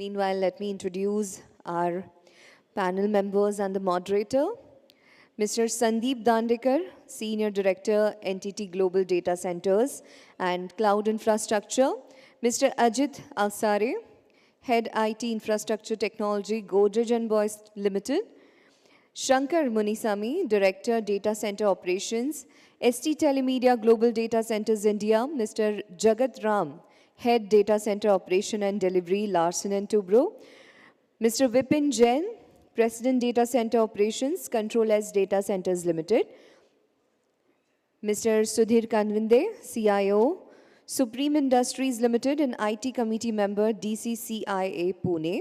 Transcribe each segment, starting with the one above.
Meanwhile, let me introduce our panel members and the moderator. Mr. Sandeep Dandekarr, Senior Director, Entity Global Data Centers and Cloud Infrastructure. Mr. Ajit Alsare, Head IT Infrastructure Technology, 𝗕𝗂𝗏𝗏 Limited. Shankar Munisamy, Director, Data Center Operations, ST Telemedia Global Data Centers India. Mr. Jagat Ram, Head Data Center Operation and Delivery, Larsen & Toubro. Mr. Vipin Jain, President Data Center Operations, Control S Data Centers Limited. Mr. Sudhir Kanvinde, CIO, Supreme Industries Limited and IT Committee Member, DCCIA Pune.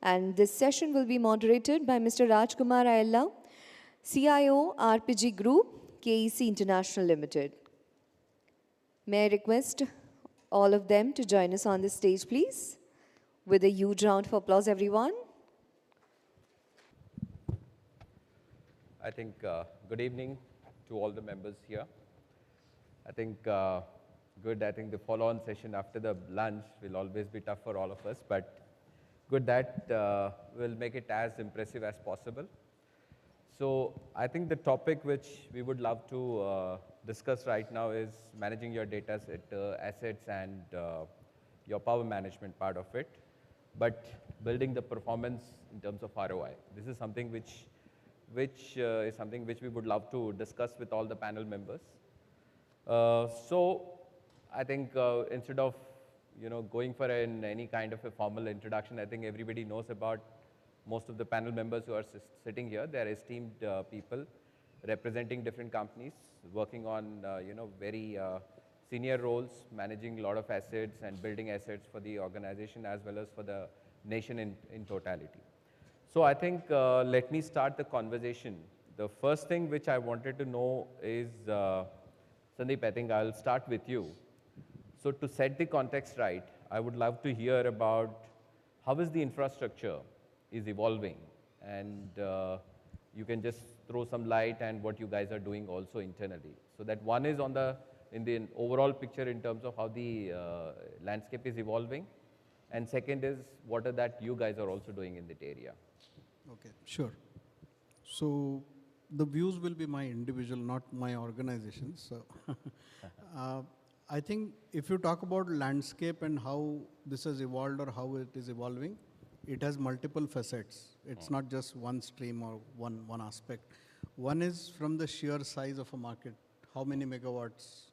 And this session will be moderated by Mr. Rajkumar Ayyella, CIO, RPG Group, KEC International Limited. May I request all of them to join us on the stage, please? With a huge round of applause, everyone. I think good evening to all the members here. I think good. I think the follow-on session after the lunch will always be tough for all of us, but good that we'll make it as impressive as possible. So I think the topic which we would love to discuss right now is managing your data assets and your power management part of it, but building the performance in terms of ROI. This is something which we would love to discuss with all the panel members. So I think instead of going for any kind of a formal introduction, I think everybody knows about most of the panel members who are sitting here. They are esteemed people representing different companies, working on very senior roles, managing a lot of assets and building assets for the organization as well as for the nation in totality. So I think let me start the conversation. The first thing which I wanted to know is, Sandeep, I think I'll start with you. So to set the context right, I would love to hear about how is the infrastructure is evolving, and you can just throw some light and what you guys are doing also internally. So that one is in the overall picture in terms of how the landscape is evolving, and second is what are that you guys are also doing in that area. Okay, sure. So the views will be my individual, not my organization. So I think if you talk about landscape and how this has evolved or how it is evolving, it has multiple facets. It's not just one stream or one aspect. One is from the sheer size of a market, how many megawatts.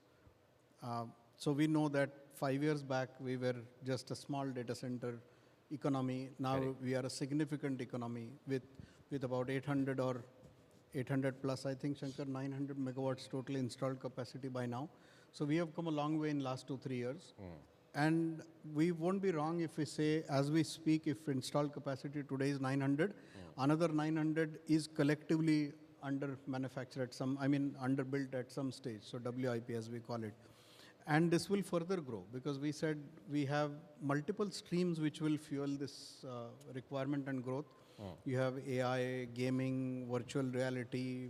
So we know that 5 years back, we were just a small data center economy. Now we are a significant economy with about 800 or 800 plus, I think, Shankar, 900 megawatts total installed capacity by now. So we have come a long way in last 2-3 years. And we won't be wrong if we say, as we speak, if installed capacity today is 900, another 900 is collectively under manufactured at some, underbuilt at some stage, so WIP as we call it. And this will further grow because we said we have multiple streams which will fuel this requirement and growth. You have AI, gaming, virtual reality,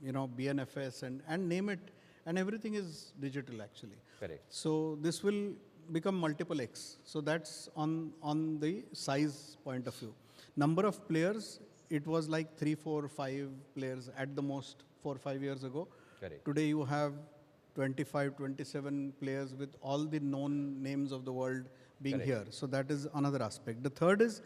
BNFS, and name it. And everything is digital actually. Correct. So this will become multiple X. So that's on the size point of view. Number of players, it was like 3, 4, 5 players at the most 4 or 5 years ago. Correct. Today you have 25, 27 players with all the known names of the world being here. So that is another aspect. The third is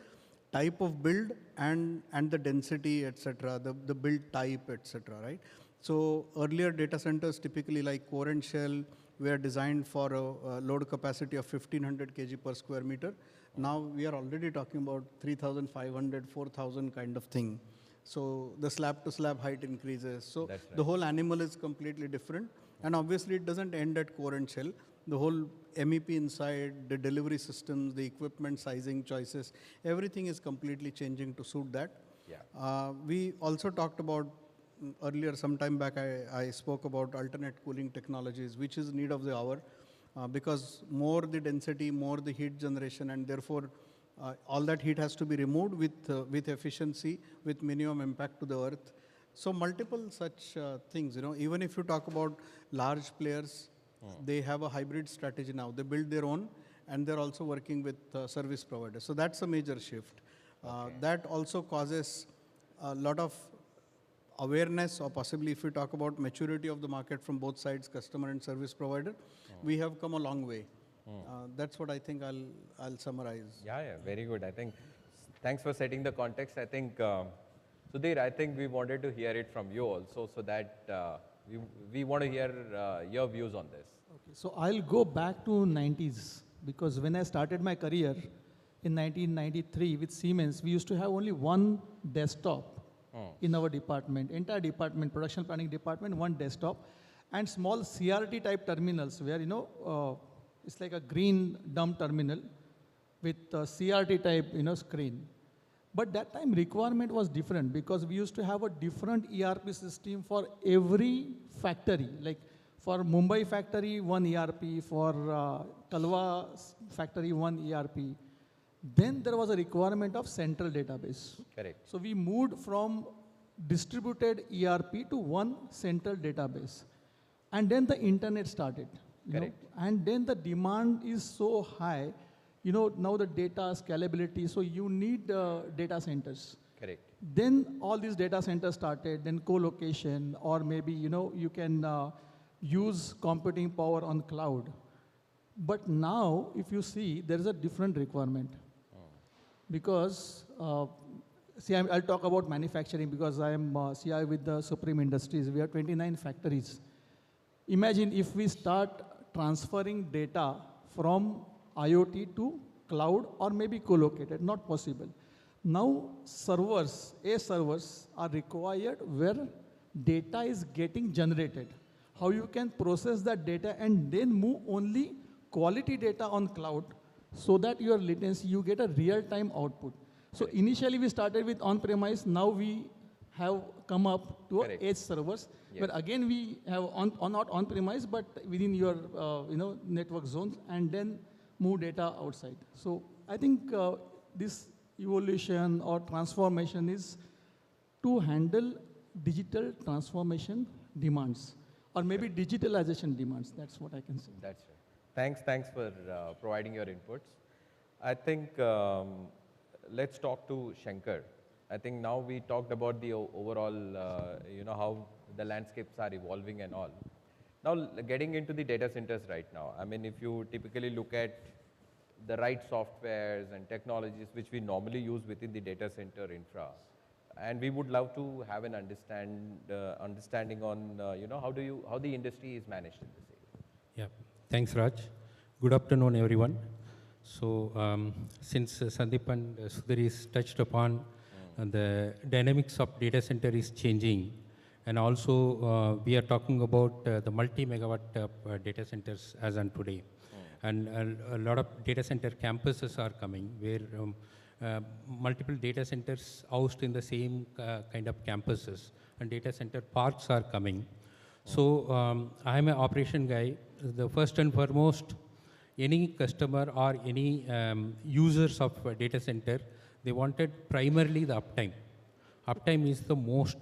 type of build and the density, etc., the build type, etc., right? So earlier data centers, typically like core and shell, were designed for a load capacity of 1500 kg per square meter. Now we are already talking about 3,500, 4,000 kind of thing. So the slab to slab height increases. So the whole animal is completely different. And obviously it doesn't end at core and shell. The whole MEP inside, the delivery systems, the equipment sizing choices, everything is completely changing to suit that. Yeah. We also talked about earlier, some time back, I spoke about alternate cooling technologies, which is need of the hour, because more the density, more the heat generation, and therefore all that heat has to be removed with efficiency, with minimum impact to the earth. So multiple such things, even if you talk about large players, they have a hybrid strategy now. They build their own and they're also working with service providers. So that's a major shift. That also causes a lot of awareness, or possibly if we talk about maturity of the market from both sides, customer and service provider, we have come a long way. That's what I think I'll summarize. Yeah, very good. I think, thanks for setting the context. I think, Sudhir, I think we wanted to hear it from you also, so that we want to hear your views on this. Okay, so I'll go back to 90s, because when I started my career in 1993 with Siemens, we used to have only one desktop in our department, entire department, production planning department, one desktop, and small CRT type terminals where, it's like a green dumb terminal with a CRT type, screen. But that time requirement was different, because we used to have a different ERP system for every factory. Like for Mumbai factory, one ERP, for Kalwa factory, one ERP. Then there was a requirement of central database. Correct. So we moved from distributed ERP to one central database. And then the internet started. Correct. And then the demand is so high, now the data scalability, so you need data centers. Correct. Then all these data centers started, then co-location, or maybe, you can use computing power on cloud. But now, if you see, there is a different requirement. Because, I'll talk about manufacturing, because I am CI with the Supreme Industries. We have 29 factories. Imagine if we start transferring data from IoT to cloud, or maybe co-located, not possible. Now servers are required where data is getting generated. How you can process that data and then move only quality data on cloud, so that your latency, you get a real-time output. So initially we started with on-premise, now we have come up to edge servers, where again we have not on-premise, but within your network zones, and then move data outside. So I think this evolution or transformation is to handle digital transformation demands, or maybe digitalization demands. That's what I can say. That's right. Thanks for providing your inputs. I think let's talk to Shankar. I think now we talked about the overall, how the landscapes are evolving and all. Now getting into the data centers right now. I mean, if you typically look at the right softwares and technologies which we normally use within the data center infra, and we would love to have an understanding on, how the industry is managed in this area. Yeah, thanks Raj. Good afternoon everyone. So since Sandeep and Sudhir is touched upon the dynamics of data center is changing, and also we are talking about the multi-megawatt data centers as on today. And a lot of data center campuses are coming where multiple data centers housed in the same kind of campuses, and data center parks are coming. So I am an operation guy. The first and foremost, any customer or any users of a data center, they wanted primarily the uptime. Uptime is the most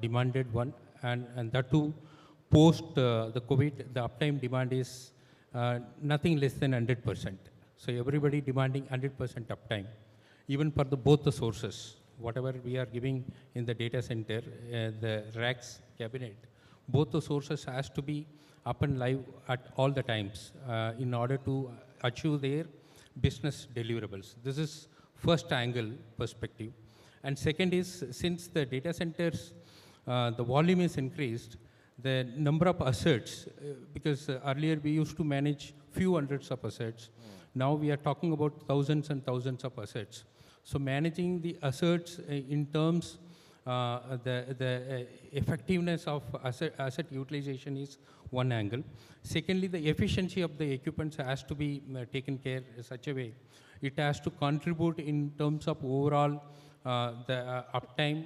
demanded one, and that too, post the COVID, the uptime demand is nothing less than 100%. So everybody demanding 100% uptime, even for both the sources. Whatever we are giving in the data center, the racks, cabinet, both the sources has to be up and live at all the times in order to achieve their business deliverables. This is first angle perspective. And second is, since the data centers, the volume is increased, the number of assets, because earlier we used to manage few hundreds of assets. Now we are talking about thousands and thousands of assets. So managing the assets in terms, the effectiveness of asset utilization is one angle. Secondly, the efficiency of the equipments has to be taken care in such a way. It has to contribute in terms of overall the uptime,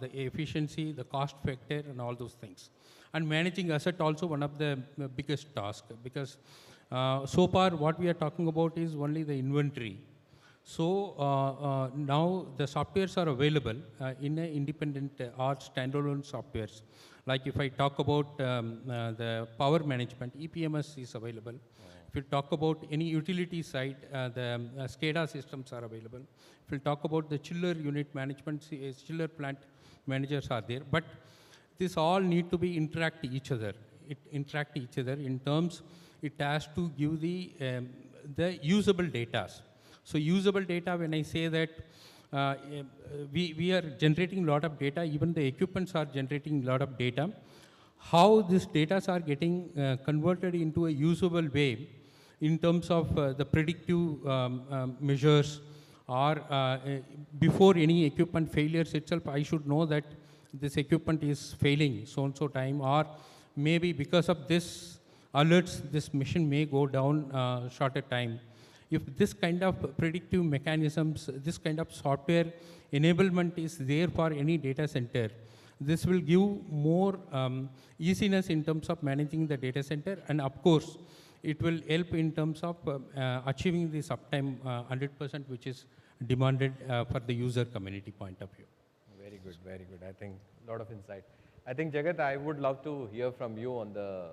the efficiency, the cost factor, and all those things. And managing asset also one of the biggest tasks, because so far what we are talking about is only the inventory. So now the softwares are available in a independent or standalone softwares. Like if I talk about the power management, EPMS is available. If you talk about any utility side, the SCADA systems are available. If you talk about the chiller unit management, chiller plant managers are there. But this all need to be interact each other. It interact each other in terms, it has to give the usable data. So usable data, when I say that we are generating a lot of data, even the equipments are generating a lot of data. How these data are getting converted into a usable way in terms of the predictive measures, or before any equipment failures itself, I should know that this equipment is failing so-and-so time, or maybe because of this alerts, this machine may go down shorter time. If this kind of predictive mechanisms, this kind of software enablement is there for any data center, this will give more easiness in terms of managing the data center, and of course, it will help in terms of achieving this uptime 100%, which is demanded for the user community point of view. Very good, very good. I think a lot of insight. I think Jagat, I would love to hear from you on the,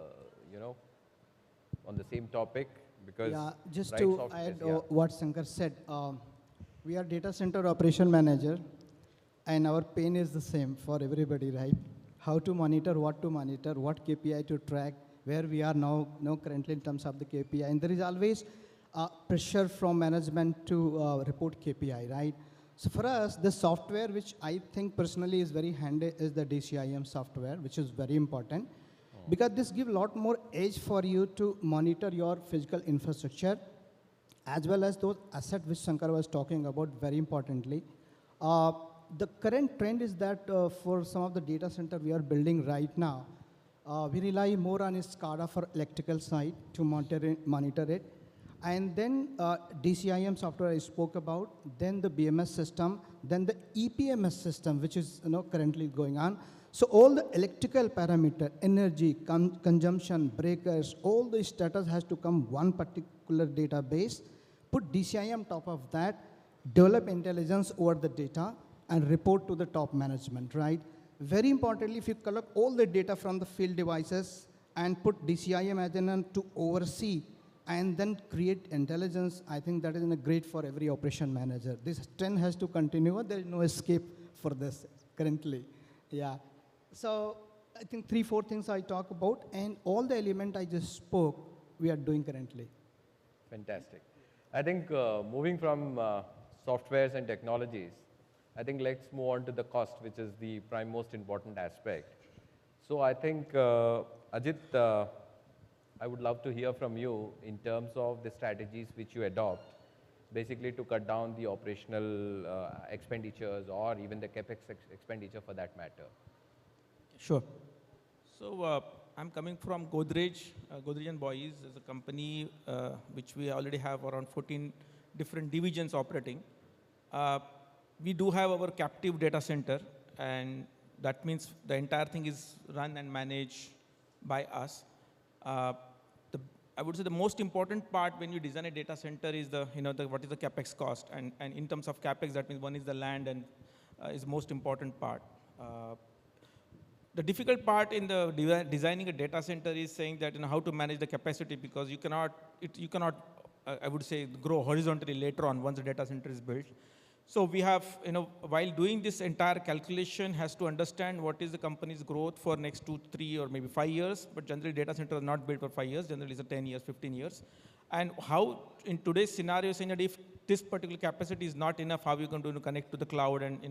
on the same topic, because just to add what Shankar said, we are data center operation manager, and our pain is the same for everybody, right? How to monitor, what KPI to track, where we are now currently in terms of the KPI. And there is always pressure from management to report KPI, right? So for us, the software which I think personally is very handy is the DCIM software, which is very important. Because this gives a lot more edge for you to monitor your physical infrastructure, as well as those assets which Shankar was talking about very importantly. The current trend is that for some of the data center we are building right now, we rely more on SCADA for electrical side to monitor it. And then DCIM software I spoke about, then the BMS system, then the EPMS system, which is currently going on. So all the electrical parameter, energy, consumption, breakers, all the status has to come one particular database, put DCIM top of that, develop intelligence over the data, and report to the top management, right? Very importantly, if you collect all the data from the field devices and put DCIM agent to oversee and then create intelligence, I think that is great for every operation manager. This trend has to continue. There is no escape for this currently. Yeah. So I think 3-4 things I talk about, and all the element I just spoke, we are doing currently. Fantastic. I think moving from softwares and technologies, I think let's move on to the cost, which is the prime most important aspect. So I think, Ajit, I would love to hear from you in terms of the strategies which you adopt, basically to cut down the operational expenditures or even the CapEx expenditure for that matter. Sure. So I'm coming from Godrej. Godrej & Boys is a company which we already have around 14 different divisions operating. We do have our captive data center, and that means the entire thing is run and managed by us. I would say the most important part when you design a data center is what is the capex cost, and in terms of capex, that means one is the land and is the most important part. The difficult part in the designing a data center is saying that how to manage the capacity, because you cannot I would say grow horizontally later on once the data center is built. So we have, while doing this entire calculation, has to understand what is the company's growth for next 2, 3, or maybe 5 years. But generally, data center are not built for 5 years. Generally, it's a 10 years, 15 years. And how, in today's scenario, saying that if this particular capacity is not enough, how you can do to connect to the cloud, and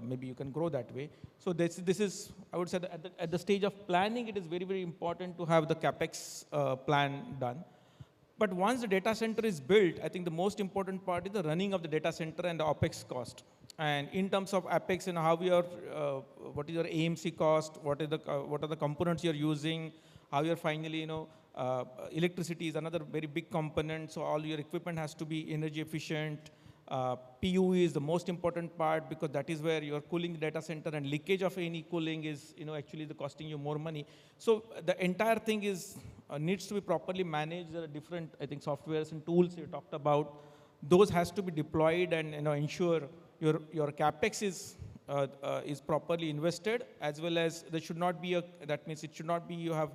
maybe you can grow that way. So this is, I would say, that at the stage of planning, it is very, very important to have the capex plan done. But once the data center is built, I think the most important part is the running of the data center and the OpEx cost. And in terms of OpEx, how we are, what is your AMC cost, what are the components you're using, how you're finally, electricity is another very big component, so all your equipment has to be energy efficient. PUE is the most important part, because that is where you're cooling the data center, and leakage of any cooling is, actually costing you more money. So the entire thing is needs to be properly managed. There are different, I think, softwares and tools you talked about. Those has to be deployed and ensure your capex is properly invested, as well as there should not be that means it should not be you have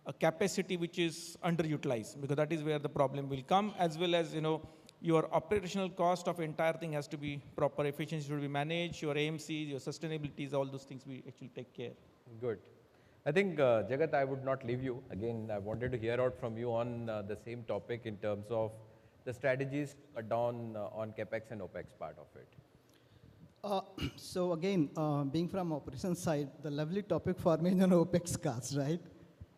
a capacity which is underutilized, because that is where the problem will come, as well as, your operational cost of entire thing has to be proper, efficiency should be managed, your AMCs, your sustainabilities, all those things we actually take care. Good. I think, Jagat, I would not leave you. Again, I wanted to hear out from you on the same topic in terms of the strategies to cut down on CapEx and OpEx part of it. So again, being from operations side, the lovely topic for me is OpEx costs, right?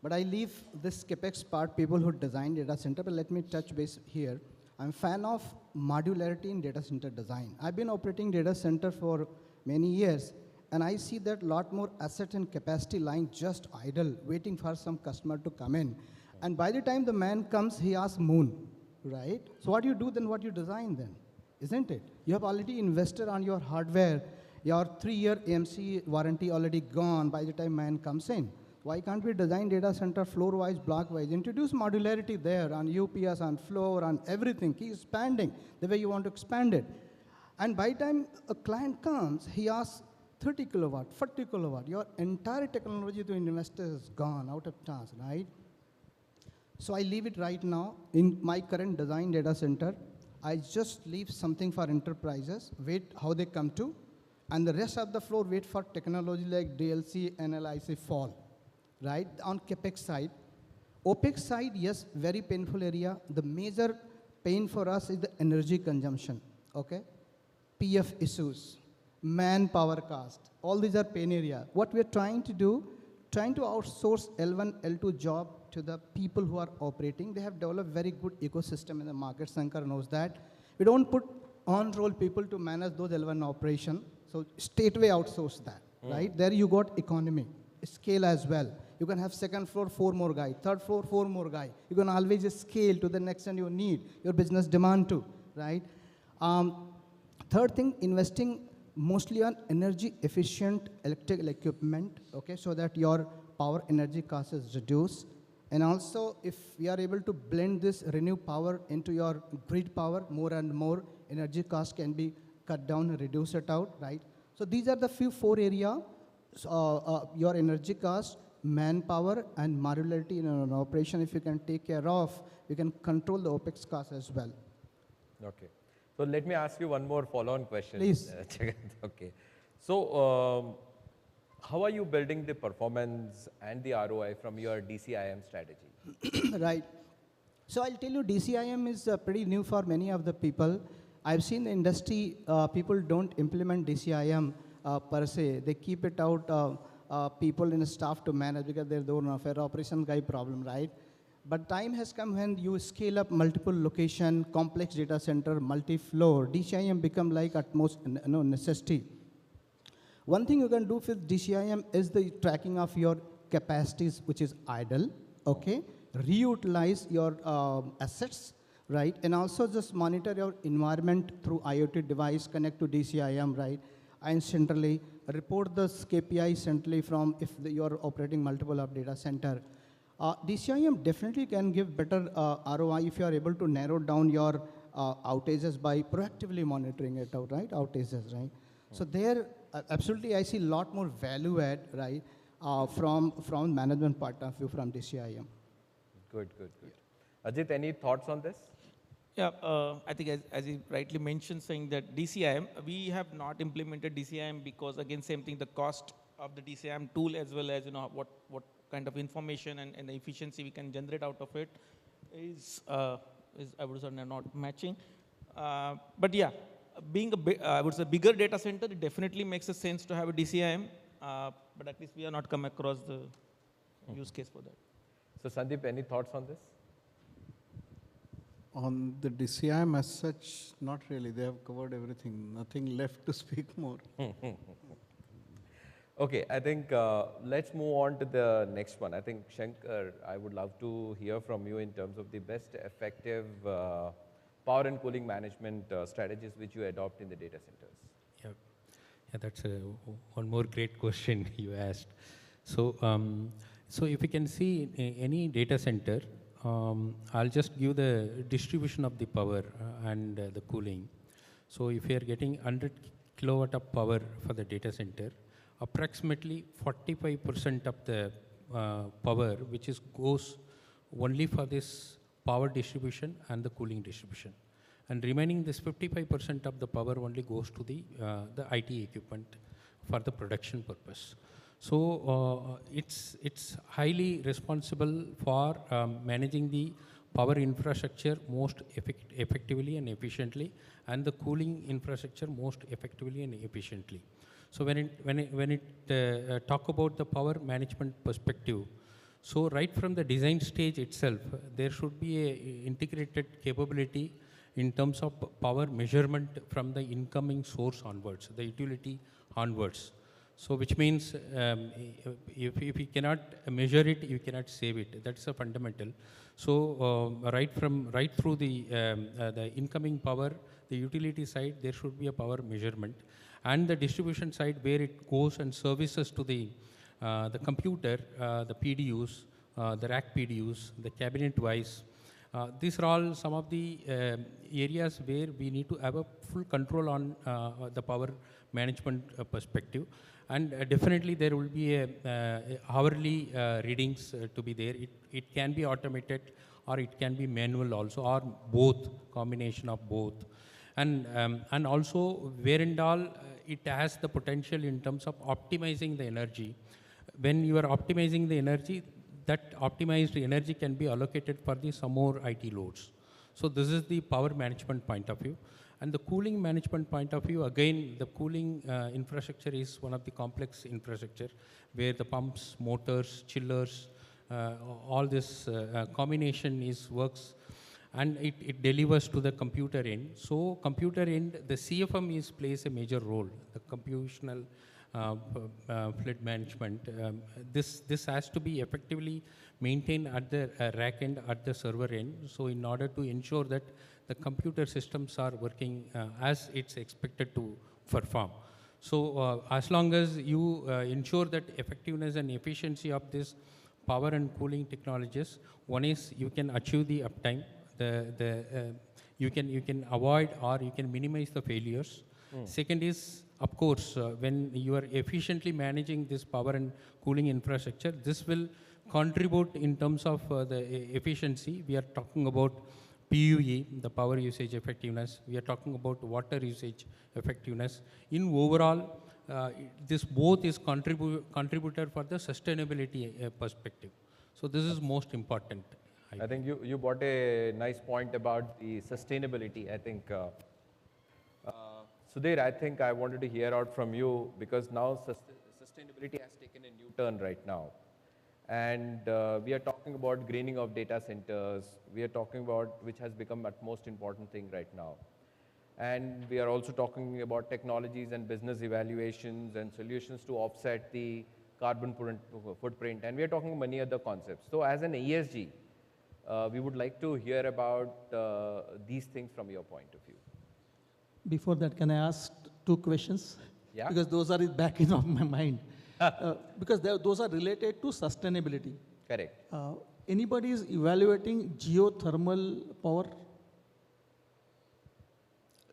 But I leave this CapEx part, people who design data center, but let me touch base here. I'm a fan of modularity in data center design. I've been operating data center for many years, and I see that a lot more asset and capacity lying just idle, waiting for some customer to come in. And by the time the man comes, he asks moon, right? So what you do then, what you design then, isn't it? You have already invested on your hardware, your 3-year AMC warranty already gone by the time man comes in. Why can't we design data center floor-wise, block-wise, introduce modularity there on UPS, on floor, on everything, keep expanding the way you want to expand it. And by the time a client comes, he asks 30 kilowatt, 40 kilowatt, your entire technology to invest is gone, out of chance, right? So I leave it right now in my current design data center. I just leave something for enterprises, wait how they come to, and the rest of the floor wait for technology like DLC, NLIC fall. Right, on CapEx side. OpEx side, yes, very painful area. The major pain for us is the energy consumption, okay? PF issues, manpower cost, all these are pain area. What we're trying to do, trying to outsource L1, L2 job to the people who are operating. They have developed very good ecosystem in the market, Shankar knows that. We don't put on-roll people to manage those L1 operation, so straightway outsource that, right? There you got economy, scale as well. You can have second floor, 4 more guy, third floor, 4 more guy. You can always scale to the next and you need, your business demand too, right? Third thing, investing mostly on energy efficient electrical equipment, okay, so that your power energy cost is reduced. And also, if we are able to blend this renew power into your grid power, more and more energy cost can be cut down and reduce it out, right? So these are the 4 areas, your energy cost, manpower, and modularity in an operation. If you can take care of, you can control the OpEx cost as well. Okay. So let me ask you one more follow-on question. Please. Okay. So how are you building the performance and the ROI from your DCIM strategy? Right. So I'll tell you, DCIM is pretty new for many of the people. I've seen the industry, people don't implement DCIM per se. They keep it out people in the staff to manage because they're doing a fair operation guy problem, right? But time has come when you scale up multiple location, complex data center, multi-floor. DCIM become like utmost necessity. One thing you can do with DCIM is the tracking of your capacities, which is idle, okay? Reutilize your assets, right? And also just monitor your environment through IoT device, connect to DCIM, right? And centrally report the KPI centrally from if you're operating multiple of data center. DCIM definitely can give better ROI if you are able to narrow down your outages by proactively monitoring it out, right? Outages, right? So there, absolutely, I see a lot more value add, right? From management point of view from DCIM. Good, good, good. Ajit, any thoughts on this? Yeah, I think as you rightly mentioned, saying that DCIM, we have not implemented DCIM because, again, same thing, the cost of the DCIM tool as well as, what kind of information and the efficiency we can generate out of it is I would say not matching. But yeah, being I would say bigger data center, it definitely makes a sense to have a DCIM, but at least we have not come across the use case for that. So Sandeep, any thoughts on this? On the DCIM as such, not really. They have covered everything. Nothing left to speak more. Okay, I think let's move on to the next one. I think, Shankar, I would love to hear from you in terms of the best effective power and cooling management strategies which you adopt in the data centers. Yeah, that's one more great question you asked. So, so if you can see in any data center, I'll just give the distribution of the power and the cooling. So if you are getting 100 kilowatt of power for the data center, approximately 45% of the power which goes only for this power distribution and the cooling distribution. And remaining this 55% of the power only goes to the IT equipment for the production purpose. So it's highly responsible for managing the power infrastructure most effectively and efficiently, and the cooling infrastructure most effectively and efficiently. So when it talk about the power management perspective, so right from the design stage itself, there should be a integrated capability in terms of power measurement from the incoming source onwards, the utility onwards. So which means if you cannot measure it, you cannot save it. That's a fundamental. So right through the incoming power, the utility side, there should be a power measurement, and the distribution side where it goes and services to the computer, the PDUs, the rack PDUs, the cabinet-wise. These are all some of the areas where we need to have a full control on the power management perspective. And definitely there will be a hourly readings to be there. It can be automated or it can be manual also, or both, combination of both. And also where and all it has the potential in terms of optimizing the energy. When you are optimizing the energy, that optimized energy can be allocated for some more IT loads. So this is the power management point of view. And the cooling management point of view, again, the cooling infrastructure is one of the complex infrastructure where the pumps, motors, chillers, all this combination works, and it delivers to the computer end. So computer end, the CFM plays a major role, the computational fluid management. This has to be effectively maintained at the rack end, at the server end. So in order to ensure that the computer systems are working as it's expected to perform. So as long as you ensure that effectiveness and efficiency of this power and cooling technologies, one is you can achieve the uptime, you can avoid or you can minimize the failures. Second is, of course, when you are efficiently managing this power and cooling infrastructure, this will contribute in terms of the efficiency. We are talking about PUE, the power usage effectiveness. We are talking about water usage effectiveness. In overall, this both is contributor for the sustainability perspective. So this is most important. I think you brought a nice point about the sustainability. I think, Sudhir, I think I wanted to hear out from you, because now sustainability has taken a new turn right now. And we are talking about greening of data centers. We are talking about, which has become the most important thing right now. And we are also talking about technologies and business evaluations and solutions to offset the carbon footprint. And we are talking many other concepts. So as an ESG, we would like to hear about these things from your point of view. Before that, can I ask two questions? Yeah. Because those are back in my mind. Because those are related to sustainability. Correct. Anybody is evaluating geothermal power?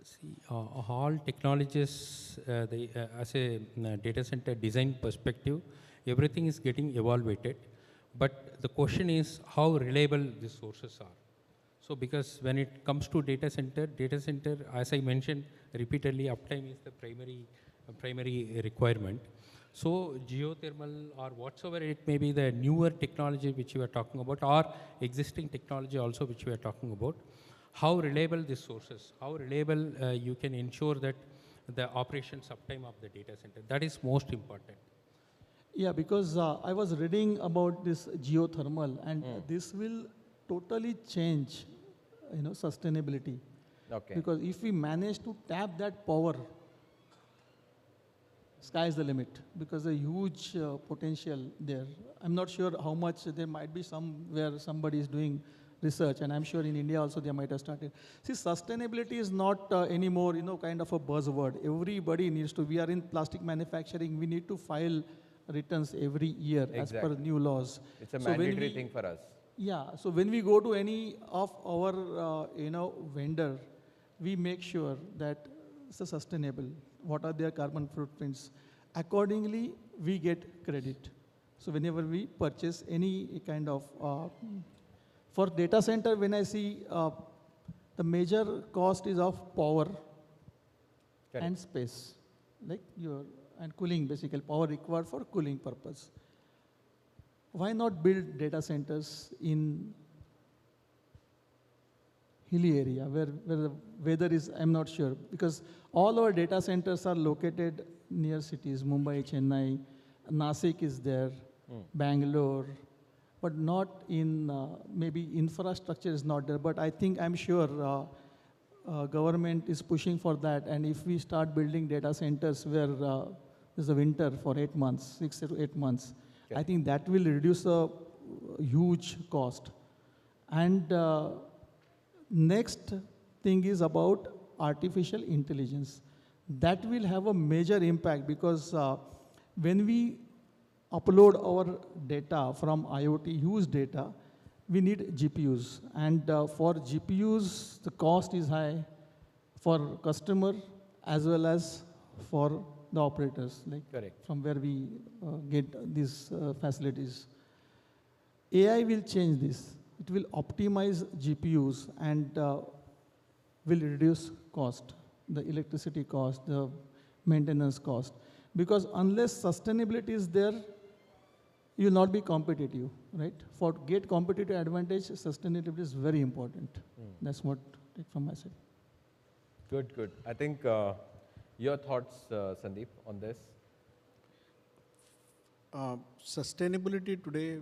See, all technologies, as a data center design perspective, everything is getting evaluated. But the question is how reliable these sources are. So because when it comes to data center, as I mentioned repeatedly, uptime is the primary requirement. So geothermal or whatsoever it may be, the newer technology which we are talking about, or existing technology also which we are talking about, how reliable these sources, how reliable you can ensure that the operations uptime of the data center, that is most important. Yeah, because I was reading about this geothermal, and this will totally change, sustainability. Okay. Because if we manage to tap that power, sky is the limit, because a huge potential there. I'm not sure how much. There might be somewhere somebody is doing research, and I'm sure in India also they might have started. See, sustainability is not anymore, kind of a buzzword. Everybody needs to. We are in plastic manufacturing. We need to file returns every year as per new laws. It's a mandatory thing for us. Yeah. So when we go to any of our, vendor, we make sure that it's sustainable. What are their carbon footprints? Accordingly, we get credit. So whenever we purchase any kind of, for data center, when I see the major cost is of power and space, like and cooling, basically power required for cooling purpose. Why not build data centers in hilly area where the weather is, I'm not sure, because all our data centers are located near cities, Mumbai, Chennai, Nasik is there, Bangalore, but not in, maybe infrastructure is not there, but I'm sure government is pushing for that, and if we start building data centers where there's a winter for 8 months, 6 to 8 months, I think that will reduce a huge cost. And next thing is about artificial intelligence. That will have a major impact because when we upload our data from IoT, huge data, we need GPUs. And for GPUs, the cost is high for customer as well as for the operators, like from where we get these facilities. AI will change this. It will optimize GPUs and will reduce cost, the electricity cost, the maintenance cost. Because unless sustainability is there, you will not be competitive, right? For get competitive advantage, sustainability is very important. That's what I take from my side. Good, good. I think your thoughts, Sandeep, on this? Sustainability today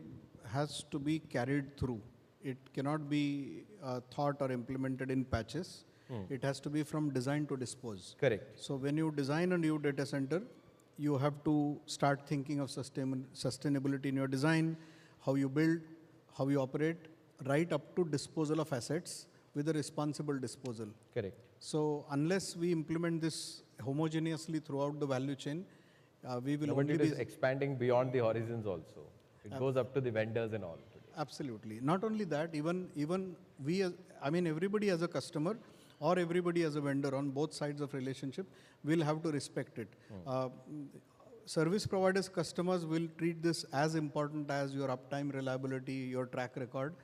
has to be carried through. It cannot be thought or implemented in patches. It has to be from design to dispose. Correct. So when you design a new data center, you have to start thinking of sustainability in your design, how you build, how you operate, right up to disposal of assets with a responsible disposal. Correct. So unless we implement this homogeneously throughout the value chain, we will But only it is expanding beyond the horizons also. It goes up to the vendors and all today. Absolutely. Not only that, even we, everybody as a customer or everybody as a vendor on both sides of relationship will have to respect it. Service providers, customers will treat this as important as your uptime, reliability, your track record.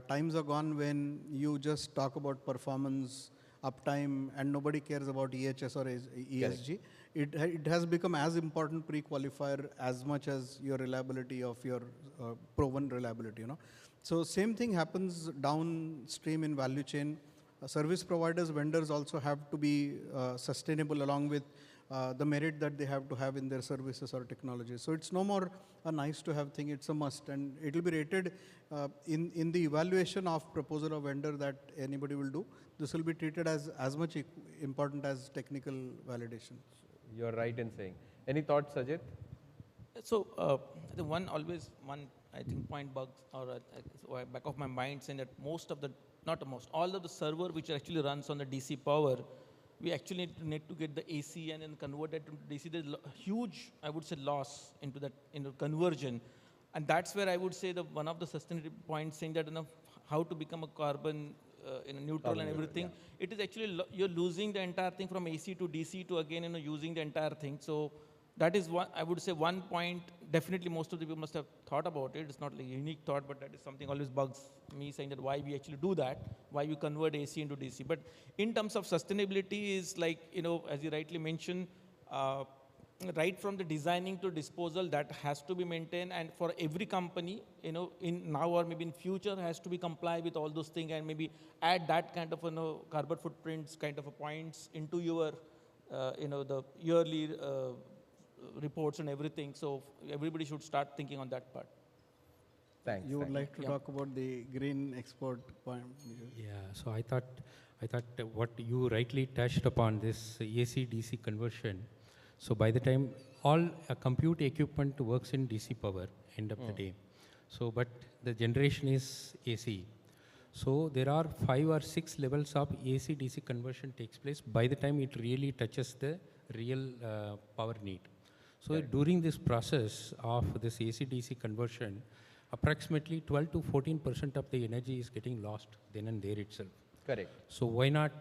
Times are gone when you just talk about performance, uptime, and nobody cares about EHS or ESG. It has become as important pre-qualifier as much as your reliability of your proven reliability. So same thing happens downstream in value chain. Service providers, vendors also have to be sustainable along with the merit that they have to have in their services or technologies. So it's no more a nice to have thing, it's a must, and it will be rated in the evaluation of proposal of vendor that anybody will do. This will be treated as much important as technical validation. You're right in saying. Any thoughts, Sajid? So the one point bugs or back of my mind saying that all of the server which actually runs on the DC power, we actually need to get the AC and then convert it to DC. There's a huge, I would say, loss into that conversion, and that's where I would say one of the sustainability points saying that how to become a carbon neutral and everything. It is actually you're losing the entire thing from AC to DC to again using the entire thing. So that is one, I would say, one point. Definitely, most of the people must have thought about it. It's not like a unique thought, but that is something always bugs me, saying that why we actually do that, why we convert AC into DC. But in terms of sustainability, is like as you rightly mentioned, right from the designing to disposal, that has to be maintained, and for every company, in now or maybe in future, has to be comply with all those things, and maybe add that kind of carbon footprints kind of points into your the yearly reports and everything. So everybody should start thinking on that part. Thanks. You would like to talk about the green export point? Yeah, so I thought what you rightly touched upon, this AC-DC conversion. So by the time all compute equipment works in DC power, end of the day. So, but the generation is AC. So there are 5 or 6 levels of AC-DC conversion takes place by the time it really touches the real power need. So during this process of this AC-DC conversion, approximately 12 to 14% of the energy is getting lost then and there itself. Correct. So why not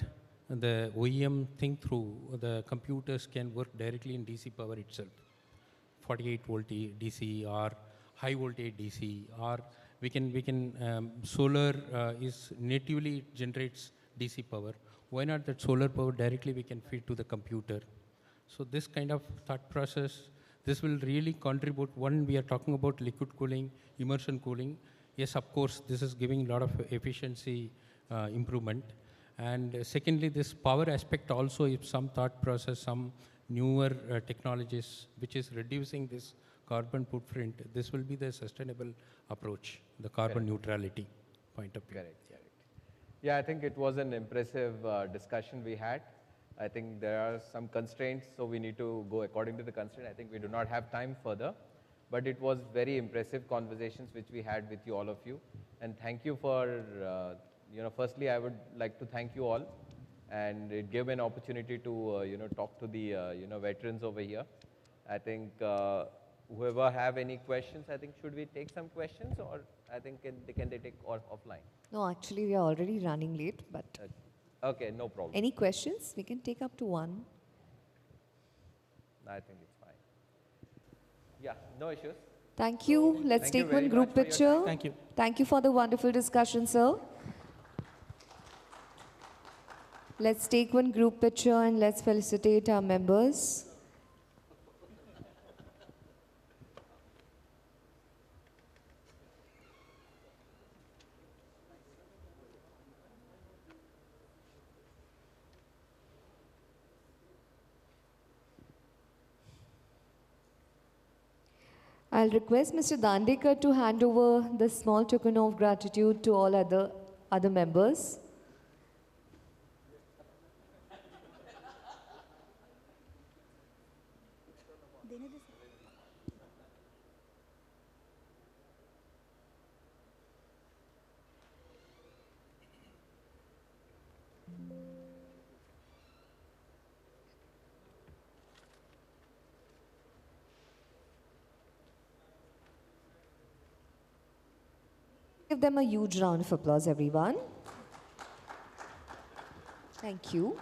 the OEM think through, the computers can work directly in DC power itself, 48 volt DC or high voltage DC, or solar is natively generates DC power. Why not that solar power directly we can feed to the computer? So this kind of thought process, this will really contribute. One, we are talking about liquid cooling, immersion cooling. Yes, of course, this is giving a lot of efficiency improvement. And secondly, this power aspect also, if some thought process, some newer technologies, which is reducing this carbon footprint, this will be the sustainable approach, the carbon neutrality point of view. Correct. Yeah, I think it was an impressive discussion we had. I think there are some constraints, so we need to go according to the constraint. I think we do not have time further, but it was very impressive conversations which we had with you, all of you. And thank you for, firstly, I would like to thank you all, and it gave an opportunity to, talk to the, veterans over here. I think whoever have any questions, I think should we take some questions, or I think can they take offline? No, actually, we are already running late, but Okay, no problem. any questions? We can take up to one. I think it's fine. Yeah, no issues. Thank you. Let's Thank you take very one group much for your picture. time. Thank you. Thank you for the wonderful discussion, sir. Let's take one group picture and let's felicitate our members. I'll request Mr. Dandekarr to hand over the small token of gratitude to all other members. Give them a huge round of applause, everyone. Thank you.